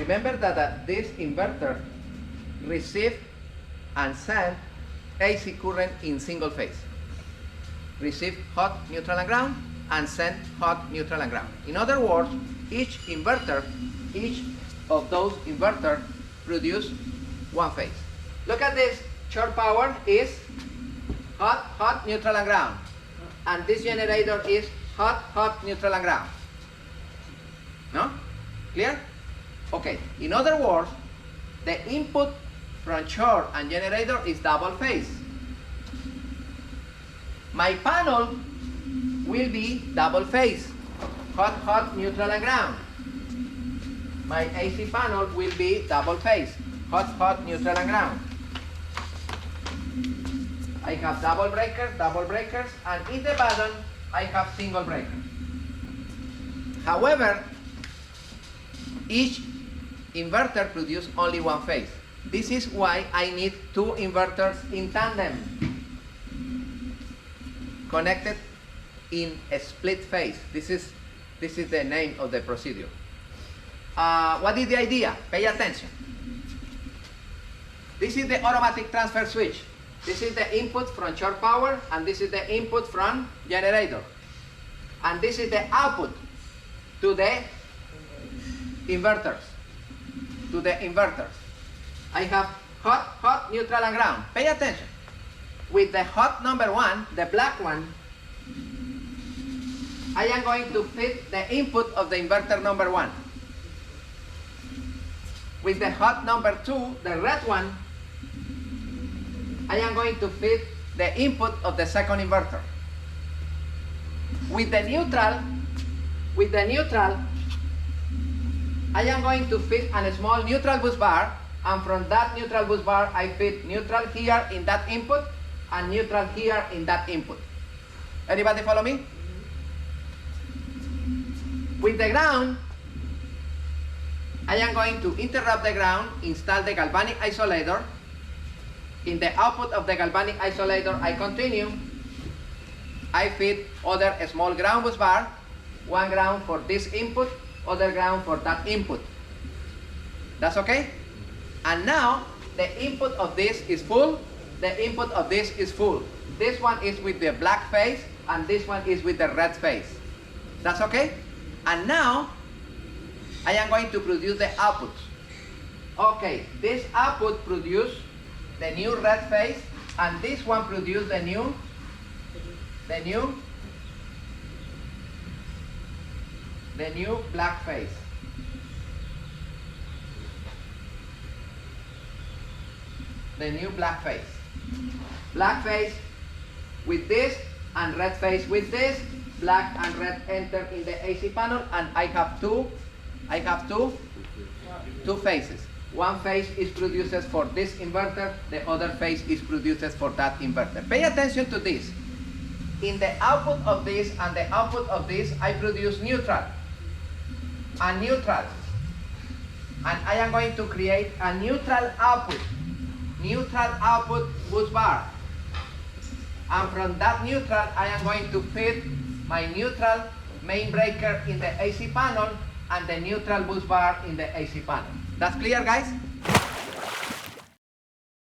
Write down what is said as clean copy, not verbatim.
Remember that this inverter receives and sends AC current in single phase. Receive hot, neutral, and ground, and send hot, neutral, and ground. In other words, each of those inverters produce one phase. Look at this. Short power is hot, hot, neutral, and ground. And this generator is hot, hot, neutral, and ground. No? Clear? Okay. In other words, the input from short and generator is double phase. My panel will be double phase. Hot, hot, neutral, and ground. My AC panel will be double phase. Hot, hot, neutral, and ground. I have double breakers, and in the bottom I have single breaker. However, each inverter produces only one phase. This is why I need two inverters in tandem, connected in a split phase. This is the name of the procedure. What is the idea? Pay attention. This is the automatic transfer switch. This is the input from short power, and this is the input from generator. And this is the output to the inverters. I have hot, hot, neutral, and ground. Pay attention. With the hot number 1, the black one, I am going to feed the input of the inverter number 1. With the hot number 2, the red one, I am going to feed the input of the second inverter. With the neutral, I am going to feed a small neutral bus bar, and from that neutral bus bar, I feed neutral here in that input, and neutral here in that input. Anybody follow me? With the ground, I am going to interrupt the ground, install the galvanic isolator. In the output of the galvanic isolator, I continue. I feed other small ground bus bar, one ground for this input, other ground for that input. That's okay? And now, the input of this is full, the input of this is full. This one is with the black phase, and this one is with the red phase. That's okay? And now, I am going to produce the output. Okay, this output produces the new red phase, and this one produces the new black phase. The new black phase. Black phase with this, and red phase with this. Black and red enter in the AC panel, and I have two phases. One phase is produced for this inverter, the other phase is produced for that inverter. Pay attention to this. In the output of this and the output of this, I produce neutral and neutral. And I am going to create a neutral output bus bar. And from that neutral, I am going to feed my neutral main breaker in the AC panel and the neutral bus bar in the AC panel. That's clear, guys?